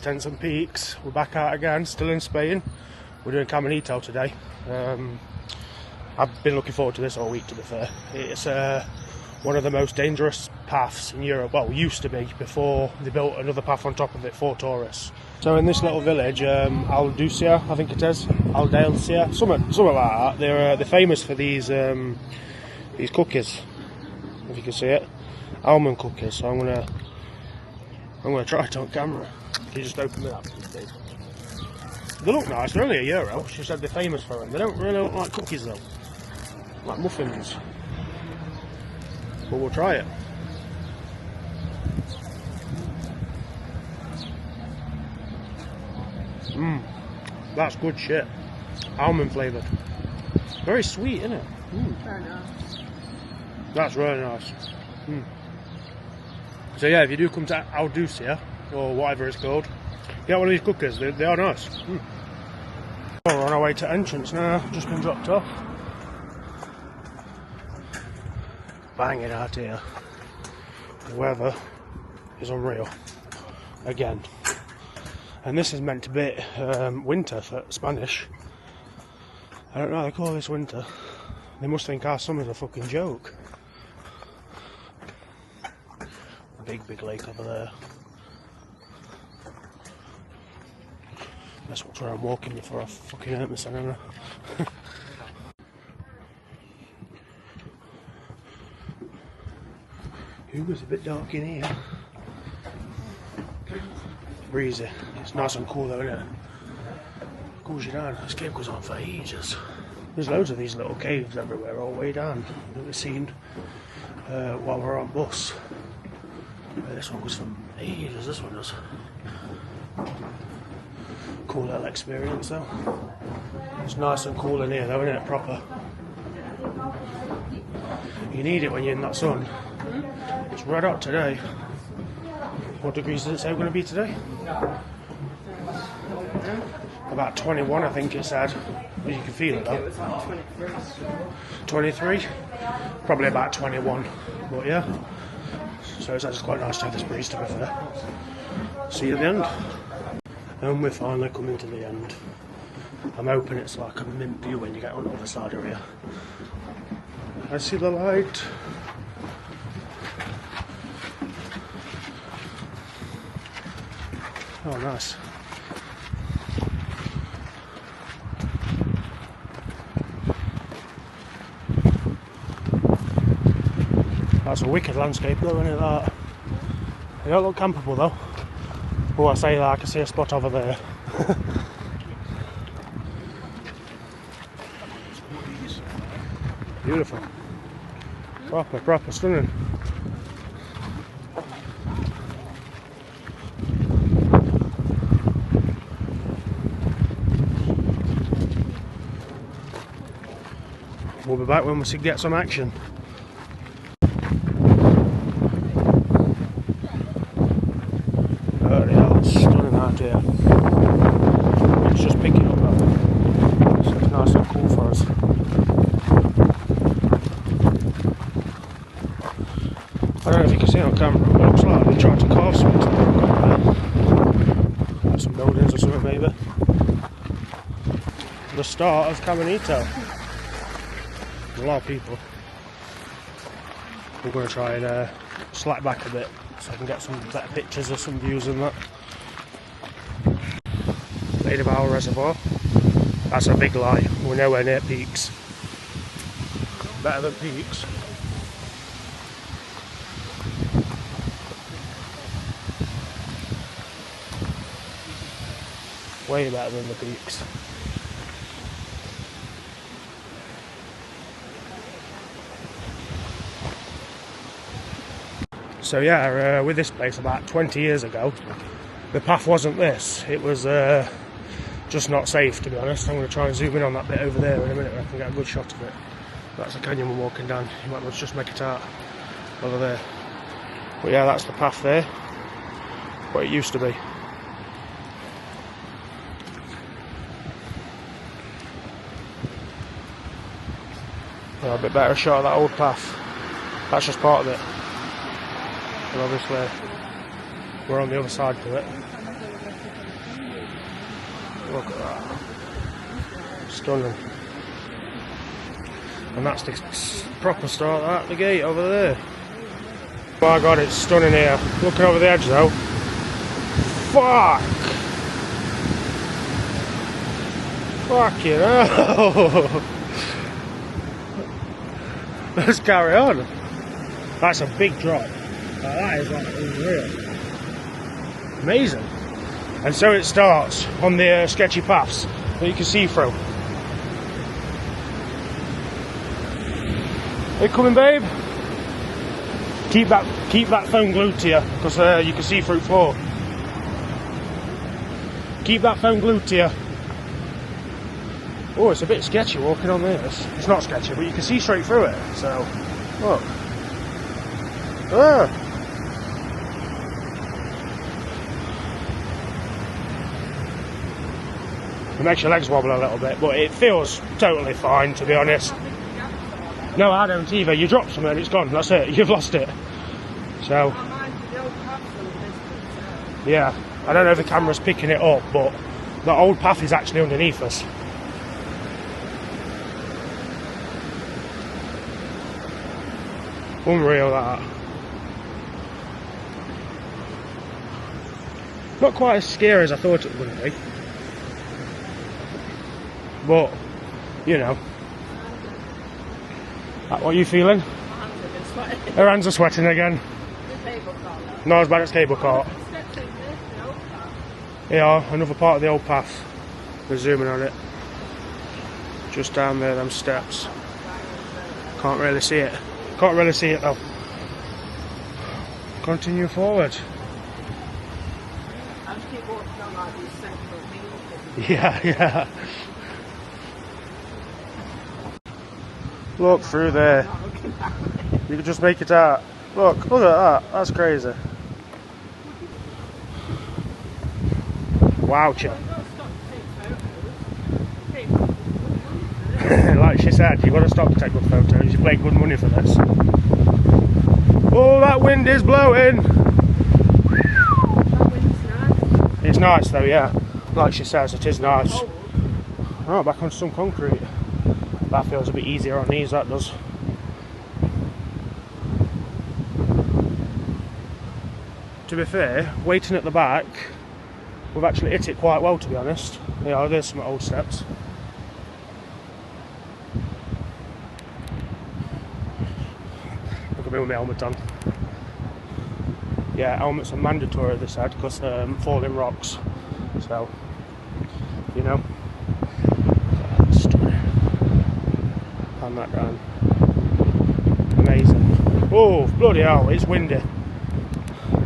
lads, Tents and Peaks. We're back out again, still in Spain. We're doing Camanito today. I've been looking forward to this all week, to be fair. It's one of the most dangerous paths in Europe. Well, used to be, before they built another path on top of it for tourists. So in this little village, Alducia, I think it is, Aldelcia, something like that. They're famous for these cookies, if you can see it, almond cookies. So I'm gonna try it on camera. Can you just open it up, please? They look nice. They're only €1. She said they're famous for them. They don't really look like cookies though, like muffins. But we'll try it. That's good shit. Almond flavoured. Very sweet, isn't it? Very nice. That's really nice. So yeah, if you do come to Alducia, or whatever it's called, get one of these cookies. They are nice. We're on our way to entrance now. Just been dropped off. Banging out here. The weather is unreal. Again. And this is meant to be winter for Spanish. I don't know how they call this winter. They must think our summer's a fucking joke. A big lake over there. That's where I'm walking before I fucking hurt myself, haven't I? It was a bit dark in here. Breezy. It's nice and cool though, isn't it? Cools you down. This cave goes on for ages. There's loads of these little caves everywhere, all the way down, that we've seen while we're on bus. This one goes for ages, this one does. Cool little experience though. It's nice and cool in here though, isn't it? Proper. You need it when you're in that sun. It's red hot today. What degrees does it say we're going to be today? About 21, I think it said. But you can feel it though. It was like 23. 23? Probably about 21. But yeah. So it's actually quite nice to have this breeze, to be fair. See you at the end. And we're finally coming to the end. I'm hoping it's like a mint view when you get on the other side of here. I see the light. Oh, nice. That's a wicked landscape though, isn't it, that? They don't look campable though. Oh, I say that, I can see a spot over there. Beautiful. Proper stunning. We'll be back when we get some action. Bloody hell, it's stunning out here. It's just picking up though, so it's nice and cool for us. I don't know if you can see it on camera, but it looks like they're trying to carve something. Like some buildings or something maybe. The start of Camanito. A lot of people. We're going to try and slack back a bit so I can get some better pictures of some views and that. Maid of Our Reservoir. That's a big lie. We're nowhere near Peaks. Better than Peaks. Way better than the Peaks. So yeah, with this place about 20 years ago, the path wasn't this. It was just not safe, to be honest. I'm going to try and zoom in on that bit over there in a minute where I can get a good shot of it. That's the canyon we're walking down. You might as well just make it out over there. But yeah, that's the path there. What it used to be. Yeah, a bit better shot of that old path. That's just part of it. And obviously we're on the other side to it. Look at that. Stunning. And that's the proper start at the gate over there. My God, it's stunning here. Looking over the edge though. Fuck! Fucking hell! Let's carry on. That's a big drop. That is like unreal. Amazing. And so it starts on the sketchy paths that you can see through. Are you coming, babe? Keep that phone glued to you, because you can see through floor. Keep that phone glued to you. Oh, it's a bit sketchy walking on this. It's not sketchy, but you can see straight through it. So, look. Ah. It makes your legs wobble a little bit, but it feels totally fine, to be honest. No, I don't either. You drop something and it's gone. That's it. You've lost it. So, yeah. I don't know if the camera's picking it up, but the old path is actually underneath us. Unreal, that. Not quite as scary as I thought it would be. But, you know. What are you feeling? Her hands are sweating again. Not as bad as cable cart. Yeah, another part of the old path. We're zooming on it. Just down there, them steps. Can't really see it. Can't really see it though. Continue forward. Yeah, yeah. Look through there. You can just make it out. Look at that. That's crazy. Wowcha. Like she said, you've got to stop to take good photos. You pay good money for this. Oh, that wind is blowing. That wind's nice. It's nice though, yeah. Like she says, it is nice. Oh, back on some concrete. That feels a bit easier on these, that does. To be fair, waiting at the back, we've actually hit it quite well, to be honest. Yeah, there's some old steps. Look at me with my helmet on. Yeah, helmets are mandatory, they said, because falling rocks. So, you know. Pan that down. Amazing. Oh, bloody hell, it's windy.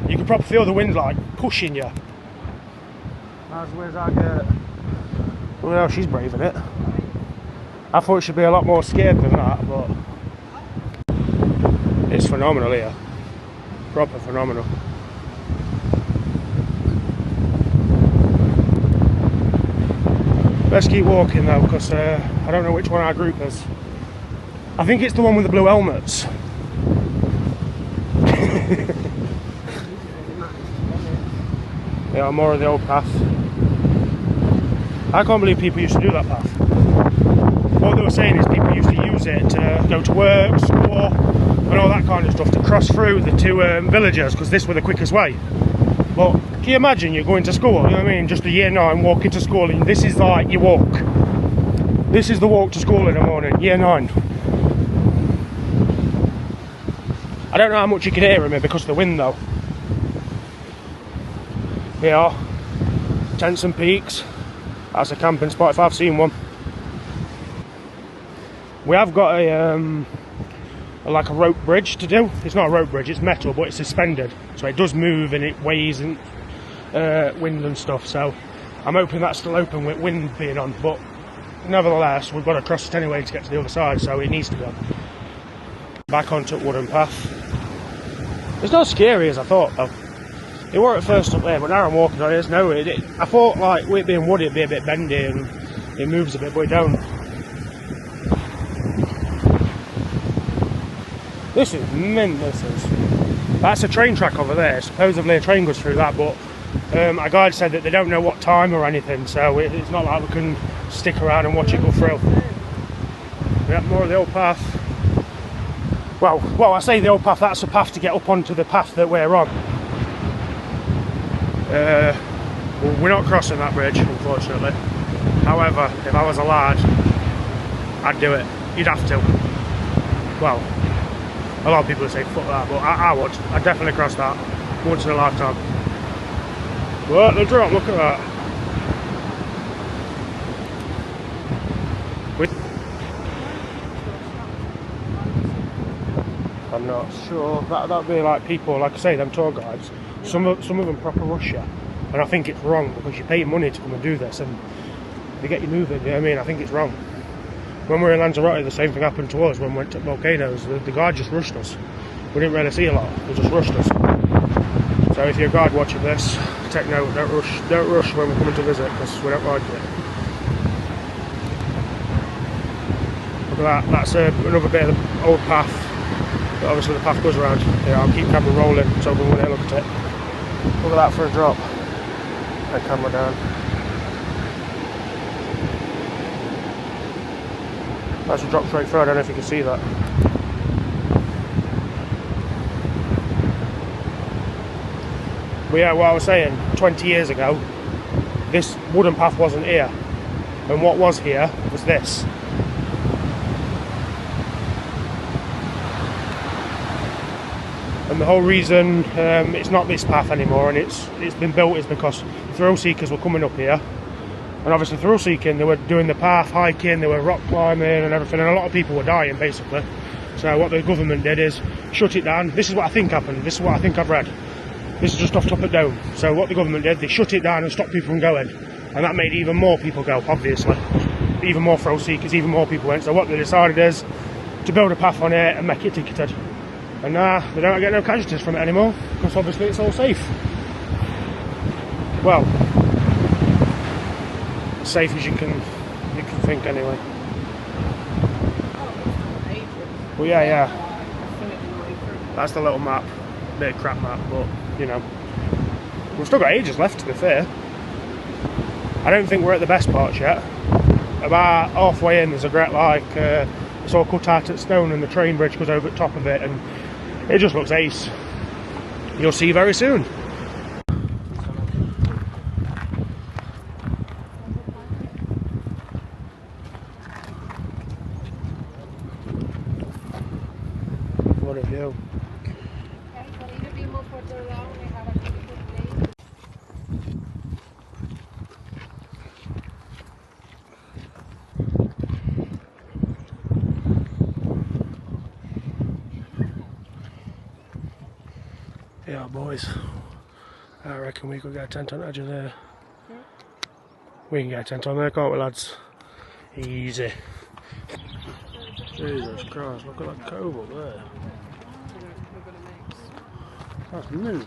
You can probably feel the wind like pushing you. Where's that girl? Well, she's braving it. I thought she'd be a lot more scared than that, but it's phenomenal here. Proper phenomenal. Let's keep walking though, because I don't know which one our group is. I think it's the one with the blue helmets. Yeah, more of the old path. I can't believe people used to do that path. What they were saying is people used to use it to go to work, school, and all that kind of stuff, to cross through the two villages, because this were the quickest way. But can you imagine you're going to school, you know what I mean, just a year 9 walking to school, and this is like your walk. This is the walk to school in the morning, year 9. I don't know how much you can hear in me because of the wind though. Here are tents and peaks. That's a camping spot if I've seen one. We have got like a rope bridge to do. It's not a rope bridge, it's metal, but it's suspended, so it does move and it weighs and wind and stuff. So I'm hoping that's still open with wind being on, but nevertheless we've got to cross it anyway to get to the other side, so it needs to be on. Back onto wooden path. It's not as scary as I thought though. It were at first up there, but now I'm walking on it, no, I thought like with it being wood it'd be a bit bendy and it moves a bit, but it don't. This is mint, this is. That's a train track over there. Supposedly a train goes through that, but Our guide said that they don't know what time or anything, so it's not like we can stick around and watch it go through. We have more of the old path. Well, I say the old path, that's the path to get up onto the path that we're on. Well, we're not crossing that bridge, unfortunately. However, if I was a lad, I'd do it. You'd have to. Well, a lot of people would say fuck that, but I would. I'd definitely cross that once in a lifetime. What the drop, look at that. I'm not sure. That'd be like people, like I say, them tour guides. Some of them proper rush you, and I think it's wrong because you pay money to come and do this, and they get you moving. You know what I mean? I think it's wrong. When we were in Lanzarote, the same thing happened to us when we went to volcanoes. The guide just rushed us. We didn't really see a lot. He just rushed us. So if you're a guide watching this, take note. Don't rush when we're coming to visit because we don't like it. Look at that. That's another bit of the old path. But obviously the path goes around. Yeah, I'll keep camera rolling so everyone will look at it. Look at that for a drop. That camera down. That's a drop straight through. I don't know if you can see that. But yeah, what I was saying, 20 years ago, this wooden path wasn't here. And what was here was this. And the whole reason it's not this path anymore and it's been built is because thrill seekers were coming up here. And obviously thrill seeking, they were doing the path, hiking, they were rock climbing and everything, and a lot of people were dying basically. So what the government did is shut it down. This is what I think happened, this is what I think I've read. This is just off top of dome. So what the government did, they shut it down and stopped people from going. And that made even more people go, obviously. Even more thrill seekers, even more people went. So what they decided is to build a path on it and make it ticketed. And they don't get no casualties from it anymore, because obviously it's all safe. Well, as safe as you can think anyway. Well, yeah. That's the little map, bit of crap map, but you know, we've still got ages left to be fair. I don't think we're at the best parts yet. About halfway in, there's a great it's all cut out at stone, and the train bridge goes over the top of it, and it just looks ace. You'll see very soon. What a view. Yeah, boys. I reckon we could get a tent on the edge of there. We can get a tent on there, can't we, lads? Easy. Jesus Christ, look at that cove up there. That's new.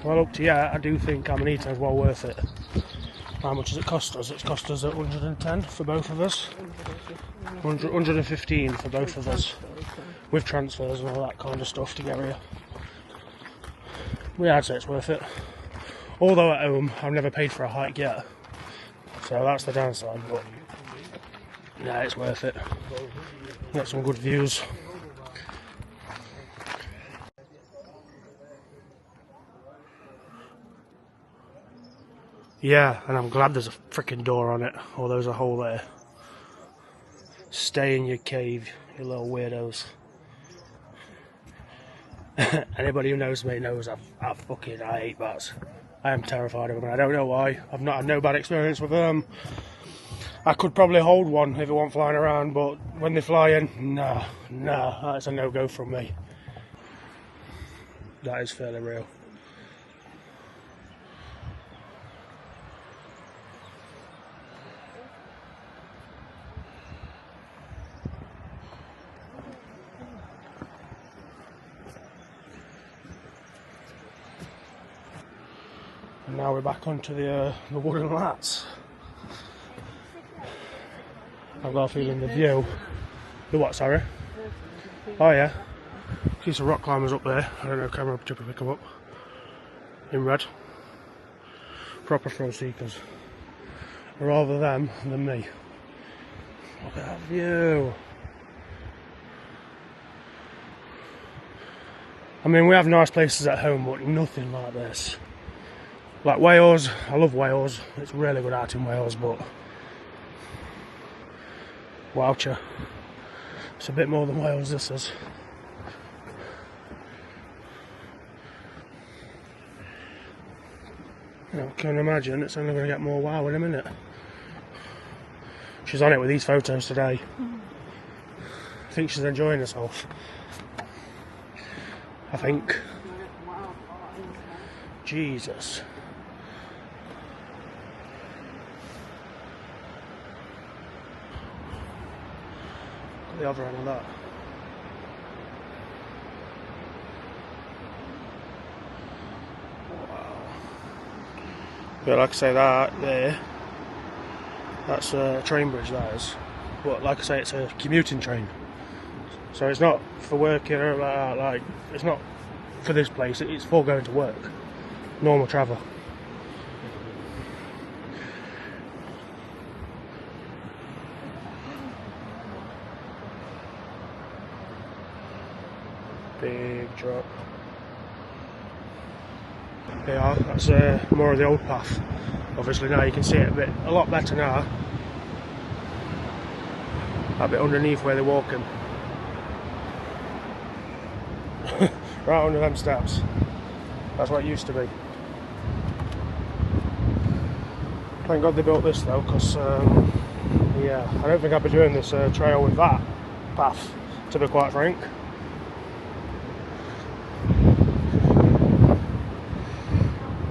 Well, up to you, I do think Camanito is well worth it. How much does it cost us? It's cost us at 110 for both of us. 115 for both of us. With transfers and all that kind of stuff to get here. I'd say it's worth it. Although at home, I've never paid for a hike yet. So that's the downside, but yeah, it's worth it. Get some good views. Yeah, and I'm glad there's a freaking door on it, or there's a hole there. Stay in your cave, you little weirdos. Anybody who knows me knows I hate bats. I am terrified of them, and I don't know why. I've not had no bad experience with them. I could probably hold one if it wasn't flying around, but when they fly in, nah, that's a no-go from me. That is fairly real. And now we're back onto the wooden lats. I've got a feeling the view. The what, sorry? Oh yeah. See some rock climbers up there. I don't know if camera will pick them up. In red. Proper thrill seekers. Rather them than me. Look at that view. I mean, we have nice places at home, but nothing like this. Like Wales, I love Wales. It's really good out in Wales, but wowcha. It's a bit more than Wales, this is. You know, can imagine it's only going to get more wow in a minute. She's on it with these photos today. I think she's enjoying herself. I think. Jesus. Got the other end of that. But like I say, that there, that's a train bridge, that is. But like I say, it's a commuting train. So it's not for working or like that, like, it's not for this place, it's for going to work. Normal travel. Big drop. Yeah, that's more of the old path. Obviously now you can see it a lot better now. That bit underneath where they're walking. Right under them steps. That's what it used to be. Thank God they built this though, because yeah, I don't think I'd be doing this trail with that path, to be quite frank.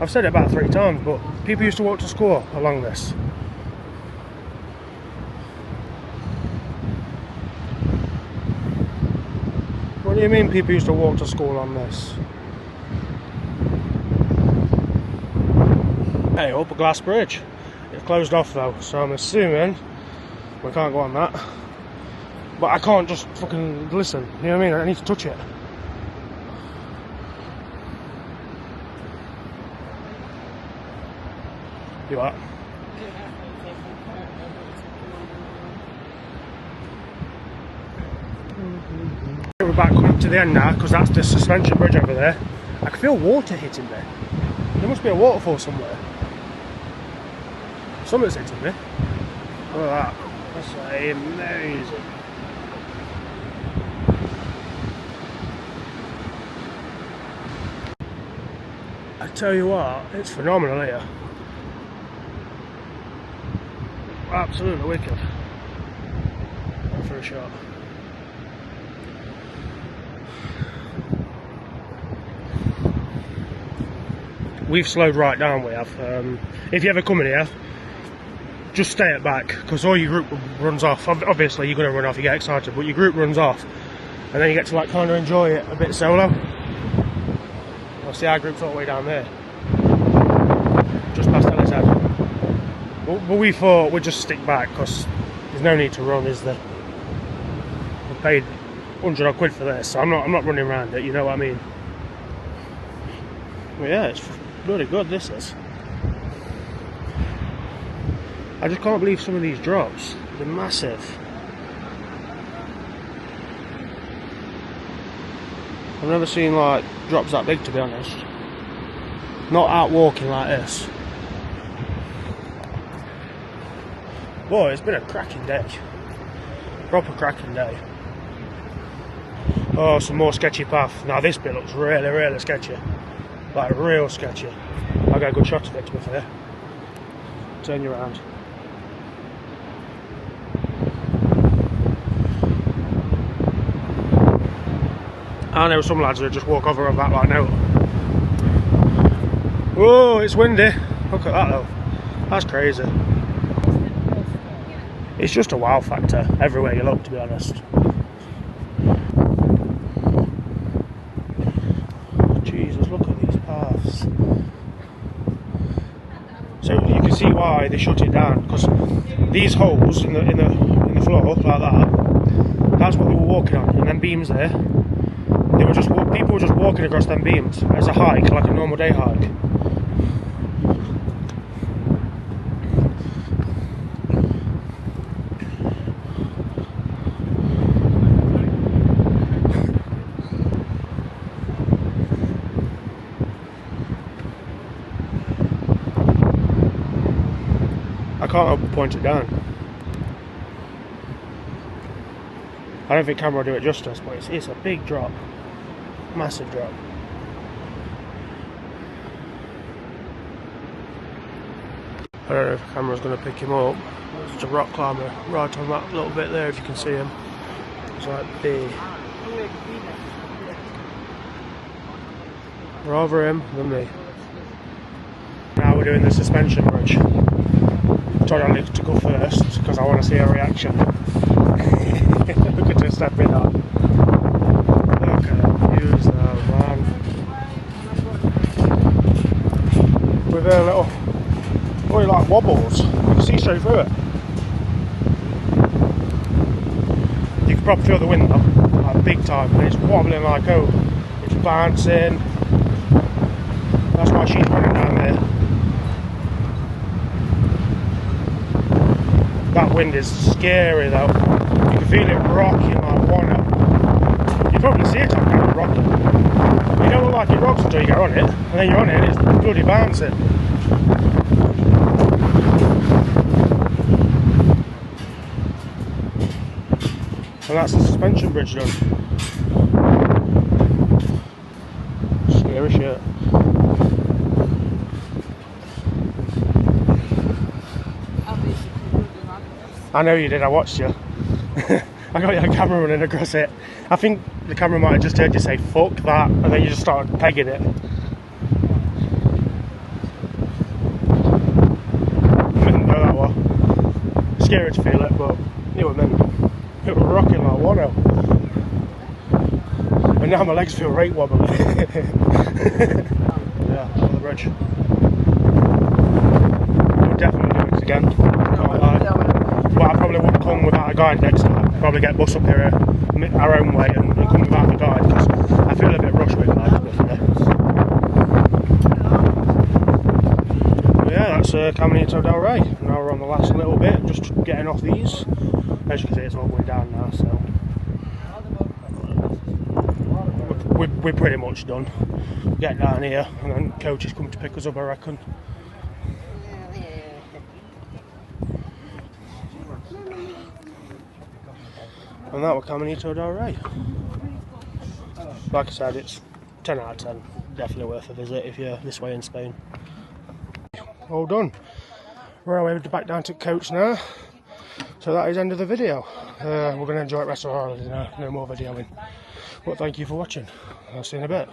I've said it about 3 times, but people used to walk to school along this. What do you mean people used to walk to school on this? Hey, up a glass bridge. It's closed off though, so I'm assuming we can't go on that. But I can't just fucking listen, you know what I mean? I need to touch it. You what? We're back coming up to the end now, because that's the suspension bridge over there. I can feel water hitting me. There must be a waterfall somewhere. Something's hitting me. Look at that. That's amazing. I tell you what, it's phenomenal here. Absolutely wicked. For a shot. We've slowed right down, we have. If you ever come in here, just stay at back, because all your group runs off. Obviously you're going to run off, you get excited, but your group runs off, and then you get to like kind of enjoy it a bit solo. Well, see, our group's all the way down there, just past Ellis Head. But we thought we'd just stick back, because there's no need to run, is there? We paid 100 odd quid for this, so I'm not running around it, you know what I mean? Well, yeah, it's bloody good, this is. I just can't believe some of these drops. They're massive. I've never seen like drops that big, to be honest. Not out walking like this. Boy, it's been a cracking day. Proper cracking day. Oh, some more sketchy path. Now this bit looks really, really sketchy. Like real sketchy. I got a good shot of it, to be fair. Turn you around. I know some lads that just walk over on that like no. Whoa, it's windy. Look at that though. That's crazy. It's just a wow factor everywhere you look, to be honest. Jesus, look at these paths. So you can see why they shut it down, because these holes in the floor like that, that's what they were walking on, and them beams there, they people were just walking across them beams as a hike, like a normal day hike. I can't help but point it down. I don't think camera will do it justice, but it's a big drop. Massive drop. I don't know if the camera's going to pick him up. There's a rock climber right on that little bit there, if you can see him. It's like big. Rather him than me. Now we're doing the suspension bridge. I told Andy to go first because I want to see her reaction. Look at her stepping on. Look at her views now, man. With her little, really like wobbles. You can see straight through it. You can probably feel the wind though, like big time. And it's wobbling like oh, it's bouncing. That's why she's running down there. That wind is scary though. You can feel it rocking like one. You probably see it on camera rocking. You don't look like it rocks until you get on it, and then you're on it and it's bloody bouncing. And that's the suspension bridge done. Scary shit. I know you did, I watched you. I got your camera running across it. I think the camera might have just heard you say fuck that and then you just started pegging it. Didn't know that one. Scary to feel it, but it was meant. It was rocking like one out. And now my legs feel right wobbly. Yeah, on the bridge. We'll definitely do it again. Can't lie. But I probably wouldn't come without a guide next time. Probably get bus up here our own way and come without a guide because I feel a bit rushed with like yeah, that's Camanito del Rey. Now we're on the last little bit, just getting off these. As you can see, it's all going down now, so we're pretty much done. Get down here and then coach is coming to pick us up, I reckon. And that was Camanito del Rey. Like I said, it's 10 out of 10. Definitely worth a visit if you're this way in Spain. All done. We're on our way back down to coach now. So that is the end of the video. We're going to enjoy the rest of our holiday now. No more videoing. But thank you for watching. I'll see you in a bit.